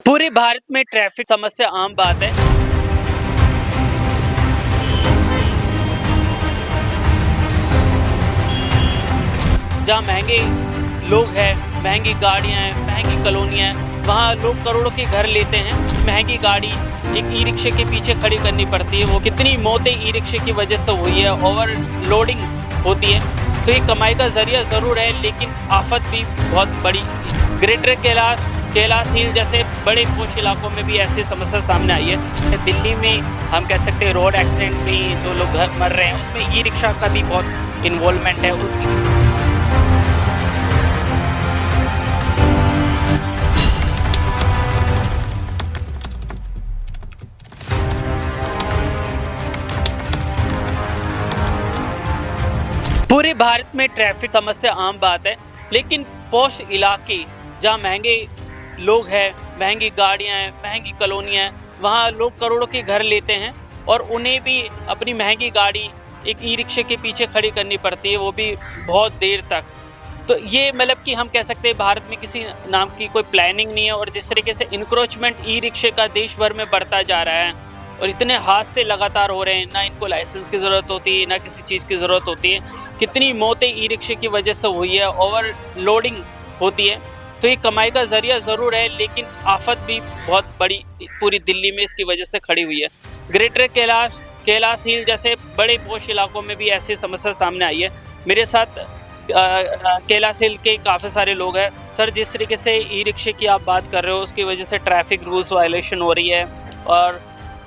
पूरे भारत में ट्रैफिक समस्या आम बात है। जहाँ महंगे लोग हैं, महंगी गाड़ियाँ हैं, महंगी कॉलोनियाँ हैं, वहाँ लोग करोड़ों के घर लेते हैं। महंगी गाड़ी एक ई रिक्शे के पीछे खड़ी करनी पड़ती है। वो कितनी मौतें ई रिक्शे की वजह से हुई है, ओवरलोडिंग होती है। तो ये कमाई का जरिया ज़रूर है, लेकिन आफत भी बहुत बड़ी। ग्रेटर कैलाश हिल जैसे बड़े पोश इलाकों में भी ऐसी समस्या सामने आई है। दिल्ली में हम कह सकते हैं रोड एक्सीडेंट में जो लोग घर मर रहे हैं, उसमें ई रिक्शा का भी बहुत इन्वॉल्वमेंट है। पूरे भारत में ट्रैफिक समस्या आम बात है, लेकिन पॉश इलाके जहाँ महंगे लोग हैं, महंगी गाड़ियाँ हैं, महंगी कॉलोनियाँ हैं, वहाँ लोग करोड़ों के घर लेते हैं और उन्हें भी अपनी महंगी गाड़ी एक ई रिक्शे के पीछे खड़ी करनी पड़ती है, वो भी बहुत देर तक। तो ये मतलब कि हम कह सकते हैं भारत में किसी नाम की कोई प्लानिंग नहीं है, और जिस तरीके से इंक्रोचमेंट ई रिक्शे का देश भर में बढ़ता जा रहा है और इतने हादसे लगातार हो रहे हैं, ना इनको लाइसेंस की ज़रूरत होती है, ना किसी चीज़ की ज़रूरत होती है। कितनी मौतें ई रिक्शे की वजह से हुई है, ओवरलोडिंग होती है। तो ये कमाई का ज़रिया ज़रूर है, लेकिन आफत भी बहुत बड़ी पूरी दिल्ली में इसकी वजह से खड़ी हुई है। ग्रेटर कैलाश हिल जैसे बड़े पोश इलाकों में भी ऐसी समस्या सामने आई है। मेरे साथ कैलाश हिल के काफ़ी सारे लोग हैं। सर, जिस तरीके से ई रिक्शे की आप बात कर रहे हो, उसकी वजह से ट्रैफिक रूल्स वायलेशन हो रही है और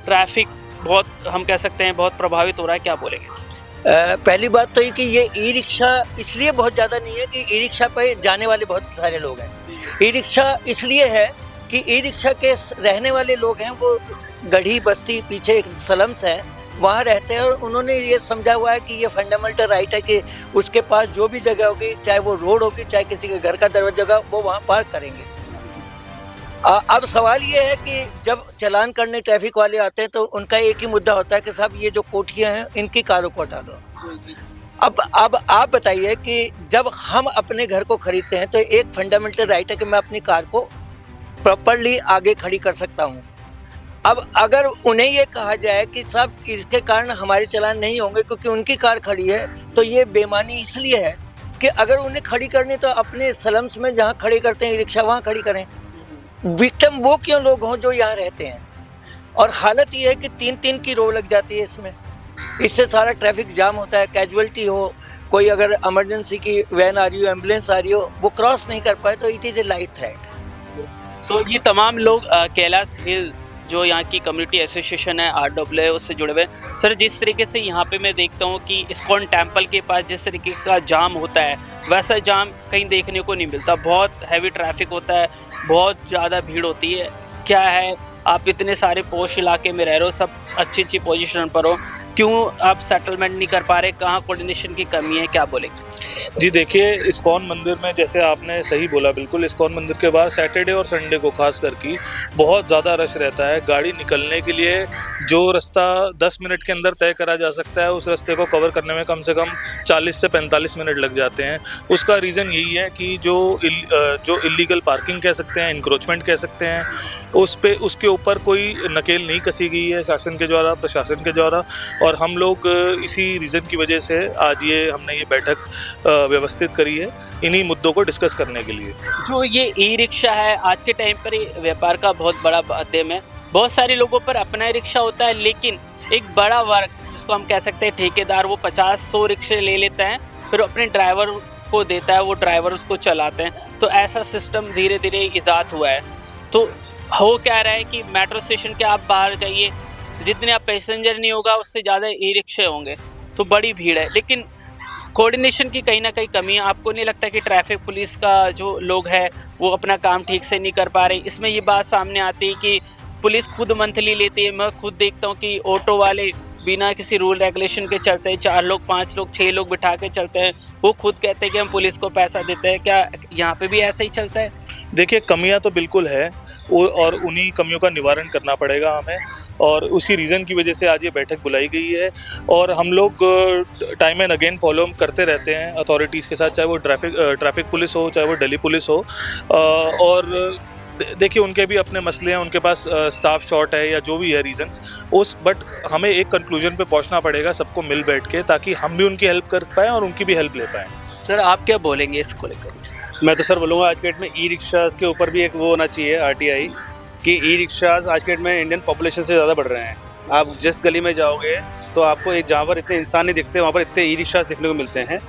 ट्रैफिक बहुत हम कह सकते हैं बहुत प्रभावित हो रहा है, क्या बोलेंगे? पहली बात तो ये कि ये ई रिक्शा इसलिए बहुत ज़्यादा नहीं है कि ई रिक्शा पे जाने वाले बहुत सारे लोग हैं। ई रिक्शा इसलिए है कि ई रिक्शा के रहने वाले लोग हैं, वो गढ़ी बस्ती पीछे एक स्लम्स है, वहाँ रहते हैं और उन्होंने ये समझा हुआ है कि ये फंडामेंटल राइट है कि उसके पास जो भी जगह होगी, चाहे वो रोड होगी, चाहे किसी के घर का दरवाजा होगा, वो वहाँ पार्क करेंगे। अब सवाल ये है कि जब चालान करने ट्रैफिक वाले आते हैं तो उनका एक ही मुद्दा होता है कि साहब ये जो कोठियाँ हैं इनकी कारों को हटा दो। अब आप बताइए कि जब हम अपने घर को खरीदते हैं तो एक फंडामेंटल राइट है कि मैं अपनी कार को प्रॉपरली आगे खड़ी कर सकता हूँ। अब अगर उन्हें ये कहा जाए कि साहब इसके कारण हमारे चालान नहीं होंगे क्योंकि उनकी कार खड़ी है, तो ये बेईमानी इसलिए है कि अगर उन्हें खड़ी करनी तो अपने स्लम्स में जहाँ खड़ी करते हैं रिक्शा वहाँ खड़ी करें। विक्टिम वो क्यों लोग हों जो यहाँ रहते हैं। और हालत ये है कि 3-3 की रो लग जाती है इससे सारा ट्रैफिक जाम होता है। कैजुअलिटी हो, कोई अगर इमरजेंसी की वैन आ रही हो, एम्बुलेंस आ रही हो, वो क्रॉस नहीं कर पाए तो it is a life threat. तो ये तमाम लोग कैलाश हिल जो यहाँ की कम्युनिटी एसोसिएशन है RAA उससे जुड़े हुए हैं। सर, जिस तरीके से यहाँ पे मैं देखता हूँ कि इस्कॉन टेम्पल के पास जिस तरीके का जाम होता है, वैसा जाम कहीं देखने को नहीं मिलता। बहुत हैवी ट्रैफिक होता है, बहुत ज़्यादा भीड़ होती है। क्या है, आप इतने सारे पोश इलाके में रह रहे हो, सब अच्छी पोजीशन पर हो, क्यों आप सेटलमेंट नहीं कर पा रहे? कहाँ कोऑर्डिनेशन की कमी है, क्या बोलेंगे? जी देखिए, इस्कॉन मंदिर में जैसे आपने सही बोला, बिल्कुल इस्कॉन मंदिर के बाहर सैटरडे और संडे को खास करके बहुत ज़्यादा रश रहता है। गाड़ी निकलने के लिए जो रास्ता 10 मिनट के अंदर तय करा जा सकता है, उस रास्ते को कवर करने में कम से कम 40 से 45 मिनट लग जाते हैं। उसका रीज़न यही है कि जो इलीगल पार्किंग कह सकते हैं, इंक्रोचमेंट कह सकते हैं, उसके ऊपर कोई नकेल नहीं कसी गई है शासन के द्वारा, प्रशासन के द्वारा। और हम लोग इसी रीज़न की वजह से आज हमने ये बैठक व्यवस्थित करी है इन्हीं मुद्दों को डिस्कस करने के लिए। जो ये ई रिक्शा है, आज के टाइम पर व्यापार का बहुत बड़ा माध्यम है। बहुत सारे लोगों पर अपना रिक्शा होता है, लेकिन एक बड़ा वर्ग जिसको हम कह सकते हैं ठेकेदार, वो 50-100 रिक्शे ले लेता है, फिर अपने ड्राइवर को देता है, वो ड्राइवर उसको चलाते हैं। तो ऐसा सिस्टम धीरे धीरे ईजाद हुआ है। तो हो क्या रहा है कि मेट्रो स्टेशन के आप बाहर जाइए, जितने आप पैसेंजर नहीं होगा उससे ज़्यादा ई रिक्शे होंगे, तो बड़ी भीड़ है। लेकिन कोऑर्डिनेशन की कहीं ना कहीं कमी है। आपको नहीं लगता कि ट्रैफिक पुलिस का जो लोग है वो अपना काम ठीक से नहीं कर पा रहे? इसमें ये बात सामने आती है कि पुलिस खुद मंथली लेती है। मैं खुद देखता हूँ कि ऑटो वाले बिना किसी रूल रेगुलेशन के चलते हैं, 4 लोग, 5 लोग, 6 लोग बिठा के चलते हैं। वो खुद कहते हैं कि हम पुलिस को पैसा देते हैं। क्या यहाँ पे भी ऐसा ही चलता है? देखिए, कमियां तो बिल्कुल है और उन्हीं कमियों का निवारण करना पड़ेगा हमें, और उसी रीज़न की वजह से आज ये बैठक बुलाई गई है। और हम लोग टाइम एंड अगेन फॉलो करते रहते हैं अथॉरिटीज़ के साथ, चाहे वो ट्रैफिक पुलिस हो, चाहे वो दिल्ली पुलिस हो। और देखिए उनके भी अपने मसले हैं, उनके पास स्टाफ शॉर्ट है या जो भी है रीजंस बट हमें एक कंक्लूजन पे पहुंचना पड़ेगा सबको मिल बैठ के, ताकि हम भी उनकी हेल्प कर पाएँ और उनकी भी हेल्प ले पाएँ। सर आप क्या बोलेंगे इसको लेकर? मैं तो सर बोलूँगा आज के डेट में ई रिक्शाज़ के ऊपर भी एक वो होना चाहिए RTI कि ई रिक्शाज़ आज के डेट में इंडियन पॉपुलेशन से ज़्यादा बढ़ रहे हैं। आप जिस गली में जाओगे तो आपको एक जहाँ पर इतने इंसान नहीं दिखते वहाँ पर इतने ई रिक्शाज़ देखने को मिलते हैं।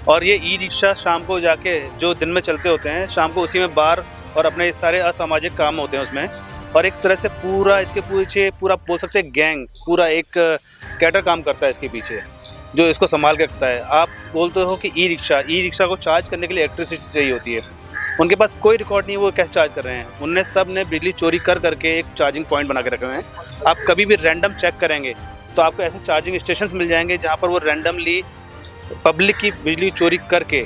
और ये ई रिक्शा शाम को जाके जो दिन में चलते होते हैं, शाम को उसी में बार और अपने सारे असामाजिक काम होते हैं उसमें, और एक तरह से पूरा इसके पीछे पूरा बोल सकते हैं गैंग, पूरा एक कैडर काम करता है इसके पीछे जो इसको संभाल के रखता है। आप बोलते हो कि ई रिक्शा को चार्ज करने के लिए इलेक्ट्रिसिटी चाहिए होती है, उनके पास कोई रिकॉर्ड नहीं है वो कैसे चार्ज कर रहे हैं। उनने सब ने बिजली चोरी कर करके एक चार्जिंग पॉइंट बना के रखे हुए हैं। आप कभी भी रैंडम चेक करेंगे तो आपको ऐसे चार्जिंग स्टेशंस मिल जाएंगे जहाँ पर वो रैंडमली पब्लिक की बिजली चोरी करके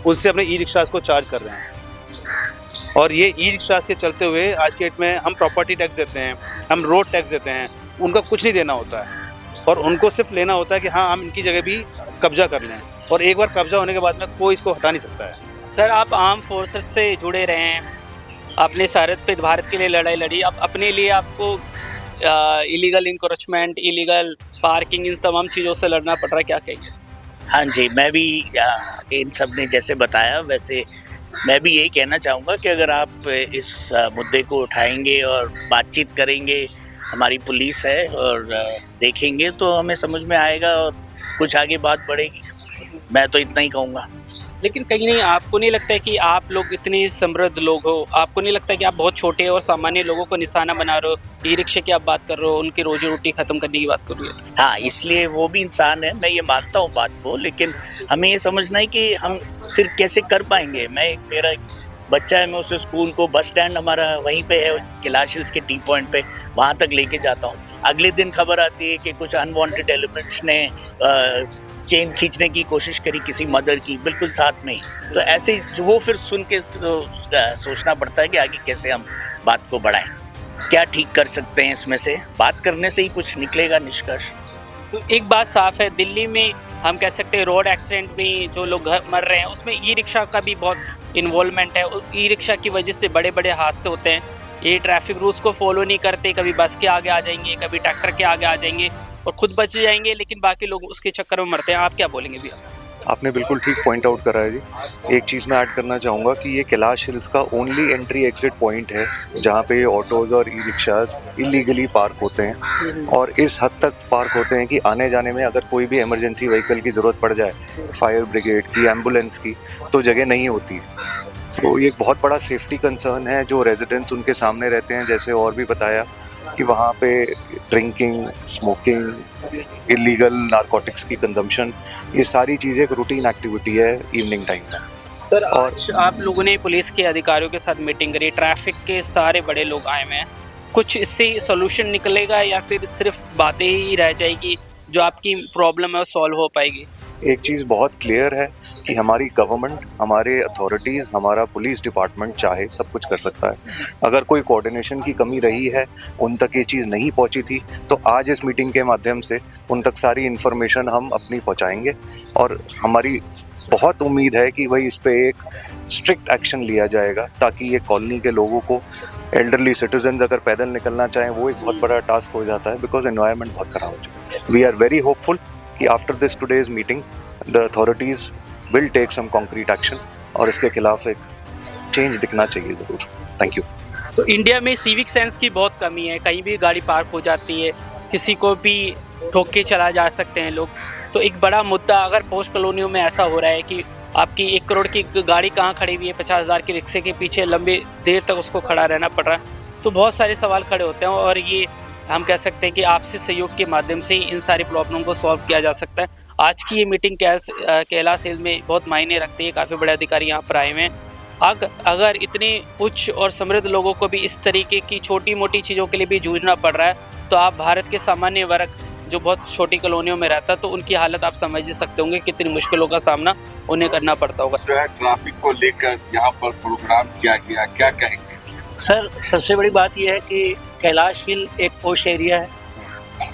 उनसे अपने ई रिक्शाज को चार्ज कर रहे हैं। और ये ई रिक्शाज के चलते हुए आज के डेट में हम प्रॉपर्टी टैक्स देते हैं, हम रोड टैक्स देते हैं, उनका कुछ नहीं देना होता है और उनको सिर्फ लेना होता है कि हाँ हम इनकी जगह भी कब्जा कर लें, और एक बार कब्जा होने के बाद में कोई इसको हटा नहीं सकता है। सर आप आर्म फोर्सेस से जुड़े रहे हैं, आपने सरहद पे भारत के लिए लड़ाई लड़ी, अब अपने लिए आपको इलीगल इंक्रोचमेंट, इलीगल पार्किंग, इन तमाम चीज़ों से लड़ना पड़ रहा है, क्या कहेंगे? हाँ जी, मैं भी इन सब ने जैसे बताया वैसे मैं भी यही कहना चाहूँगा कि अगर आप इस मुद्दे को उठाएंगे और बातचीत करेंगे, हमारी पुलिस है और देखेंगे तो हमें समझ में आएगा और कुछ आगे बात बढ़ेगी। मैं तो इतना ही कहूँगा। लेकिन कहीं नहीं, आपको नहीं लगता है कि आप लोग इतने समृद्ध लोग हो, आपको नहीं लगता है कि आप बहुत छोटे और सामान्य लोगों को निशाना बना रहे हो? ई रिक्शा की आप बात कर रहे हो, उनकी रोजी रोटी ख़त्म करने की बात कर रहे हो। हाँ, इसलिए वो भी इंसान है, मैं ये मानता हूँ बात को, लेकिन हमें ये समझना है कि हम फिर कैसे कर पाएंगे। मेरा एक बच्चा है, मैं उसे स्कूल को, बस स्टैंड हमारा वहीं पे है, कैलाश हिल्स के टी पॉइंट पे, वहाँ तक लेके जाता हूँ। अगले दिन खबर आती है कि कुछ अनवांटेड एलिमेंट्स ने चेन खींचने की कोशिश करी किसी मदर की, बिल्कुल साथ में ही। तो ऐसे वो फिर सुन के तो सोचना पड़ता है कि आगे कैसे हम बात को बढ़ाएं, क्या ठीक कर सकते हैं। इसमें से बात करने से ही कुछ निकलेगा निष्कर्ष। तो एक बात साफ है, दिल्ली में हम कह सकते हैं रोड एक्सीडेंट में जो लोग मर रहे हैं उसमें ई रिक्शा का भी बहुत इन्वॉल्वमेंट है। ई रिक्शा की वजह से बड़े बड़े हादसे होते हैं। ये ट्रैफिक रूल्स को फॉलो नहीं करते, कभी बस के आगे आ जाएंगे, कभी ट्रैक्टर के आगे आ जाएंगे और खुद बच जाएंगे, लेकिन बाकी लोग उसके चक्कर में मरते हैं। आप क्या बोलेंगे भैया? आपने बिल्कुल ठीक पॉइंट आउट करा है जी। एक चीज़ मैं ऐड करना चाहूँगा कि ये कैलाश हिल्स का ओनली एंट्री एग्जिट पॉइंट है जहाँ पे ऑटोज़ और ई रिक्शाज इलीगली पार्क होते हैं, और इस हद तक पार्क होते हैं कि आने जाने में अगर कोई भी इमरजेंसी व्हीकल की ज़रूरत पड़ जाए, फायर ब्रिगेड की, एम्बुलेंस की, तो जगह नहीं होती। तो ये एक बहुत बड़ा सेफ्टी कंसर्न है जो रेजिडेंट्स उनके सामने रहते हैं। जैसे और भी बताया कि वहाँ पे ड्रिंकिंग, स्मोकिंग, इलीगल नारकोटिक्स की कंजम्पशन, ये सारी चीज़ें एक रूटीन एक्टिविटी है इवनिंग टाइम में। सर आज आप लोगों ने पुलिस के अधिकारियों के साथ मीटिंग करी, ट्रैफिक के सारे बड़े लोग आए हुए हैं, कुछ इससे सॉल्यूशन निकलेगा या फिर सिर्फ बातें ही रह जाएगी, जो आपकी प्रॉब्लम है वो सॉल्व हो पाएगी? एक चीज़ बहुत क्लियर है कि हमारी गवर्नमेंट, हमारे अथॉरिटीज़, हमारा पुलिस डिपार्टमेंट चाहे सब कुछ कर सकता है। अगर कोई कोऑर्डिनेशन की कमी रही है, उन तक ये चीज़ नहीं पहुंची थी, तो आज इस मीटिंग के माध्यम से उन तक सारी इन्फॉर्मेशन हम अपनी पहुंचाएंगे। और हमारी बहुत उम्मीद है कि भाई इस पे एक स्ट्रिक्ट एक्शन लिया जाएगा, ताकि ये कॉलोनी के लोगों को, एल्डरली सिटीजन्स अगर पैदल निकलना चाहें वो एक बहुत बड़ा टास्क हो जाता है, बिकॉज एनवायरनमेंट बहुत ख़राब हो चुका है। वी आर वेरी होपफुल कि after this today's meeting the authorities will take some concrete action और इसके खिलाफ एक चेंज दिखना चाहिए ज़रूर। Thank you. तो इंडिया में सिविक सेंस की बहुत कमी है, कहीं भी गाड़ी पार्क हो जाती है, किसी को भी ठोक के चला जा सकते हैं लोग। तो एक बड़ा मुद्दा अगर पोस्ट कॉलोनियों में ऐसा हो रहा है कि आपकी 1 करोड़ की गाड़ी कहाँ खड़ी हुई है, 50,000 के रिक्शे के पीछे लंबी देर तक उसको खड़ा रहना पड़ रहा है, तो बहुत सारे सवाल खड़े होते हैं। और ये हम कह सकते हैं कि आपसी सहयोग के माध्यम से ही इन सारी प्रॉब्लम को सॉल्व किया जा सकता है। आज की ये मीटिंग कैलाश हिल्स में बहुत मायने रखती है, काफ़ी बड़े अधिकारी यहाँ पर आए हुए हैं। अगर इतने उच्च और समृद्ध लोगों को भी इस तरीके की छोटी मोटी चीज़ों के लिए भी जूझना पड़ रहा है, तो आप भारत के सामान्य वर्ग जो बहुत छोटी कॉलोनियों में रहता है, तो उनकी हालत आप समझ ही सकते होंगे कितनी मुश्किलों का सामना उन्हें करना पड़ता होगा। जो है ट्रैफिक को लेकर यहाँ पर प्रोग्राम किया गया, क्या कहेंगे? सर सबसे बड़ी बात यह है कि कैलाश हिल एक पोश एरिया है।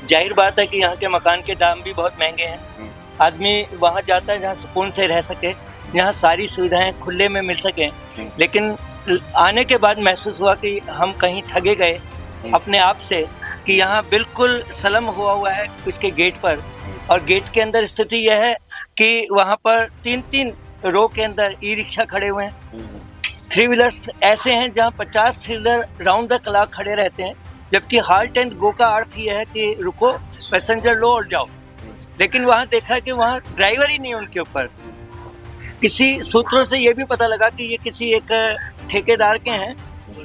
जाहिर बात है कि यहाँ के मकान के दाम भी बहुत महंगे हैं। आदमी वहाँ जाता है जहाँ सुकून से रह सके, जहाँ सारी सुविधाएं खुले में मिल सकें, लेकिन आने के बाद महसूस हुआ कि हम कहीं ठगे गए अपने आप से, कि यहाँ बिल्कुल सलम हुआ है इसके गेट पर, और गेट के अंदर स्थिति यह है कि वहाँ पर 3-3 रो के अंदर ई रिक्शा खड़े हुए हैं। 3 व्हीलर्स ऐसे हैं जहाँ 50 three wheeler round the clock खड़े रहते हैं, जबकि हाल्ट एंड गो का अर्थ ये है कि रुको, पैसेंजर लो और जाओ। लेकिन वहाँ देखा कि वहाँ ड्राइवर ही नहीं उनके ऊपर। किसी सूत्रों से ये भी पता लगा कि ये किसी एक ठेकेदार के हैं,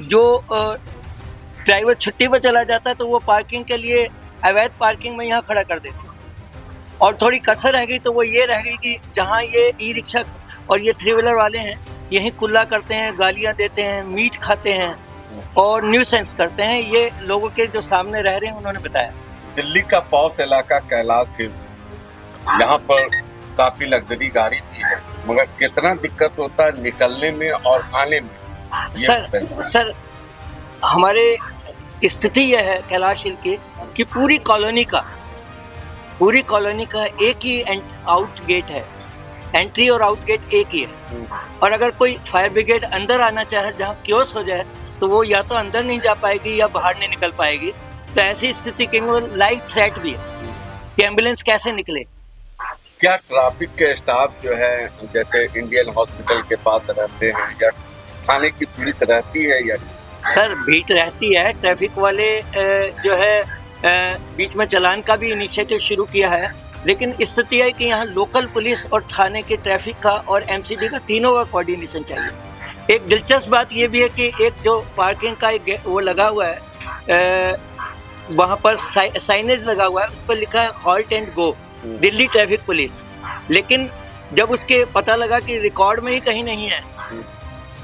जो ड्राइवर छुट्टी पर चला जाता है तो वो पार्किंग के लिए अवैध पार्किंग में यहाँ खड़ा कर देते हैं। और थोड़ी कसर रह गई तो वो ये रह गई कि जहाँ ये ई रिक्शा और ये 3 व्हीलर वाले हैं यहीं कुल्ला करते हैं, गालियाँ देते हैं, मीट खाते हैं और न्यूसेंस करते हैं। ये लोगों के जो सामने रह रहे हैं उन्होंने बताया। दिल्ली का पॉश इलाका कैलाश हिल्स, यहाँ पर काफी लग्जरी गाड़ी भी है, मगर कितना दिक्कत होता है निकलने में और आने में। सर हमारे स्थिति यह है कैलाश हिल की कि पूरी कॉलोनी का एक ही आउट गेट है, एंट्री और आउट गेट एक ही है। और अगर कोई फायर ब्रिगेड अंदर आना चाहे जहाँ क्योस हो जाए तो वो या तो अंदर नहीं जा पाएगी या बाहर नहीं निकल पाएगी। तो ऐसी स्थिति के लाइफ थ्रेट भी है कि एम्बुलेंस कैसे निकले। क्या ट्रैफिक के स्टाफ जो है जैसे इंडियन हॉस्पिटल के पास रहते हैं या थाने की पुलिस रहती है या? सर भीड़ रहती है, ट्रैफिक वाले जो है बीच में चालान का भी इनिशिएटिव शुरू किया है, लेकिन स्थिति है कि यहाँ लोकल पुलिस और थाने के ट्रैफिक का और एमसीडी का तीनों का कोऑर्डिनेशन चाहिए। एक दिलचस्प बात ये भी है कि एक जो पार्किंग का एक वो लगा हुआ है, वहाँ पर साइनेज लगा हुआ है, उस पर लिखा है halt and go Delhi traffic police. लेकिन जब उसके पता लगा कि रिकॉर्ड में ही कहीं नहीं है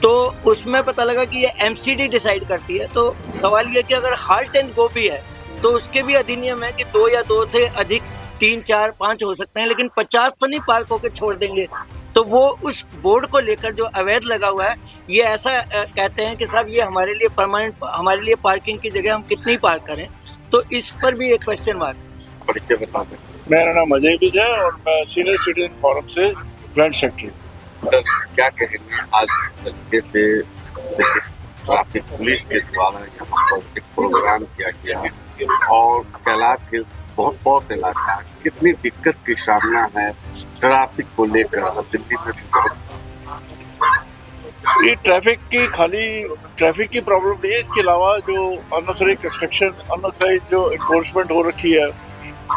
तो उसमें पता लगा कि ये एमसीडी डिसाइड करती है। तो सवाल ये कि अगर हॉल्ट एंड गो भी है तो उसके भी अधिनियम है कि 2 या 2 से अधिक 3, 4, 5 हो सकते हैं, लेकिन 50 तो नहीं पार्क होकर छोड़ देंगे। तो वो उस बोर्ड को लेकर जो अवैध लगा हुआ है, ये ऐसा कहते हैं कि साहब ये हमारे लिए परमानेंट, हमारे लिए पार्किंग की जगह हम कितनी पार्क करें। तो इस पर भी एक क्वेश्चन मार्क है। परिचय बता दें। मेरा नाम अजय विजय है और मैं सीनियर सिटीजन फोरम से ब्रांच सेक्रेटरी। सर क्या कहेंगे आज तरीके से ट्रैफिक पुलिस के द्वारा यहाँ पर एक प्रोग्राम किया गया है और कैलाश हिल्स बहुत बहुत इलाका है, कितनी दिक्कत की सामना है ट्रैफिक को लेकर दिल्ली में भी बहुत। ये ट्रैफिक की खाली ट्रैफिक की प्रॉब्लम नहीं है, इसके अलावा जो अननेसेसरी कंस्ट्रक्शन, अननेसेसरी जो इन्फोर्समेंट हो रखी है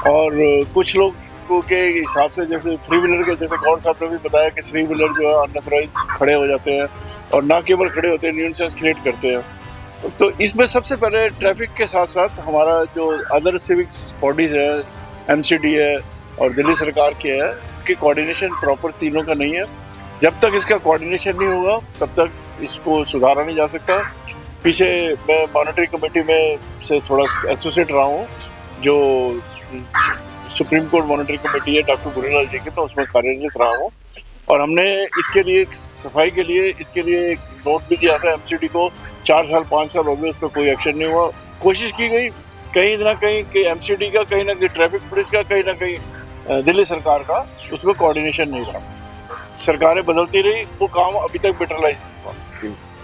और कुछ लोग के हिसाब से जैसे 3 व्हीलर के, जैसे गौर साहब ने भी बताया कि 3 व्हीलर जो है अननेसेसरी खड़े हो जाते हैं और ना केवल खड़े होते हैं, न्यूसेंस क्रिएट करते हैं। तो इसमें सबसे पहले ट्रैफिक के साथ साथ हमारा जो अदर सिविक्स बॉडीज़ है, एमसीडी है और दिल्ली सरकार के है, उनकी कोऑर्डिनेशन प्रॉपर तीनों का नहीं है। जब तक इसका कोऑर्डिनेशन नहीं होगा तब तक इसको सुधारा नहीं जा सकता। पीछे मैं मॉनिटरी कमेटी में से थोड़ा एसोसिएट रहा हूँ, जो सुप्रीम कोर्ट मॉनिटरी कमेटी है डॉक्टर गुरेलाल जी की, तो उसमें कार्यरत रहा हूँ। और हमने इसके लिए सफाई के लिए इसके लिए एक नोट भी दिया था एमसीडी को। 4 साल 5 साल हो गए, उस पर कोई एक्शन नहीं हुआ। कोशिश की गई कहीं ना कहीं कि एमसीडी का, कहीं ना कहीं ट्रैफिक पुलिस का, कहीं ना कहीं दिल्ली सरकार का, उसमें कोऑर्डिनेशन नहीं रहा। सरकारें बदलती रही, वो काम अभी तक बेटरलाइज नहीं हुआ।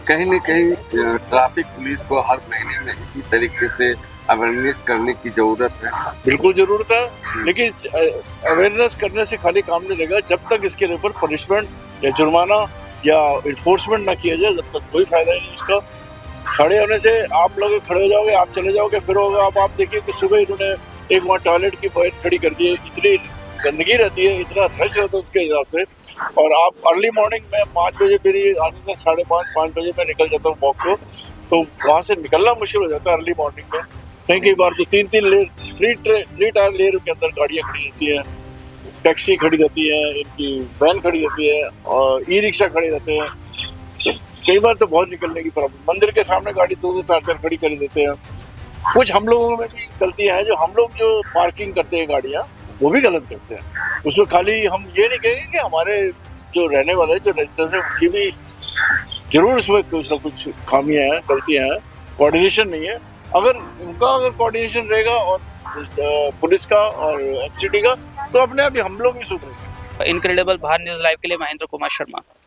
कहीं न कहीं ट्रैफिक पुलिस को हर महीने में इसी तरीके से अवेयरनेस करने की जरूरत है। बिल्कुल जरूरत है, लेकिन अवेयरनेस करने से खाली काम नहीं लगेगा। जब तक इसके ऊपर पनिशमेंट या जुर्माना या इन्फोर्समेंट ना किया जाए, जब तक कोई फायदा नहीं उसका। खड़े होने से आप लोग खड़े हो जाओगे, आप चले जाओगे, फिर होगा। अब आप देखिए कि सुबह इन्होंने एक वहाँ टॉयलेट की पॉइंट खड़ी कर दी है, इतनी गंदगी रहती है, इतना रश रहता है उसके हिसाब से। और आप अर्ली मॉर्निंग में 5 बजे, मेरी आदत है 5:30 बजे मैं निकल जाता हूँ वॉक को, तो वहाँ से निकलना मुश्किल हो जाता है अर्ली मॉर्निंग में। कई बार तो 3 लेयर 3 टायर लेयर के अंदर गाड़ियाँ खड़ी रहती हैं, टैक्सी खड़ी रहती है, इनकी वैन खड़ी रहती है और ई रिक्शा खड़े रहते हैं। तो कई बार तो बहुत निकलने की प्रॉब्लम। मंदिर के सामने गाड़ी 2-2 4-4 खड़ी कर देते हैं। कुछ हम लोगों में भी गलतियाँ हैं, जो हम लोग जो पार्किंग करते हैं गाड़ियाँ, वो भी गलत करते हैं। उसमें खाली हम ये नहीं कहेंगे कि हमारे जो रहने वाले जो रेजिडेंट्स हैं उनकी भी जरूर उसमें कुछ ना कुछ खामियाँ हैं, गलतियाँ हैं, कोऑर्डिनेशन नहीं है। अगर कोऑर्डिनेशन रहेगा और पुलिस का और एमसीडी का, तो अपने आप ही हम लोग भी सुधरेंगे। इनक्रेडिबल भारत न्यूज़ लाइव के लिए महेंद्र कुमार शर्मा।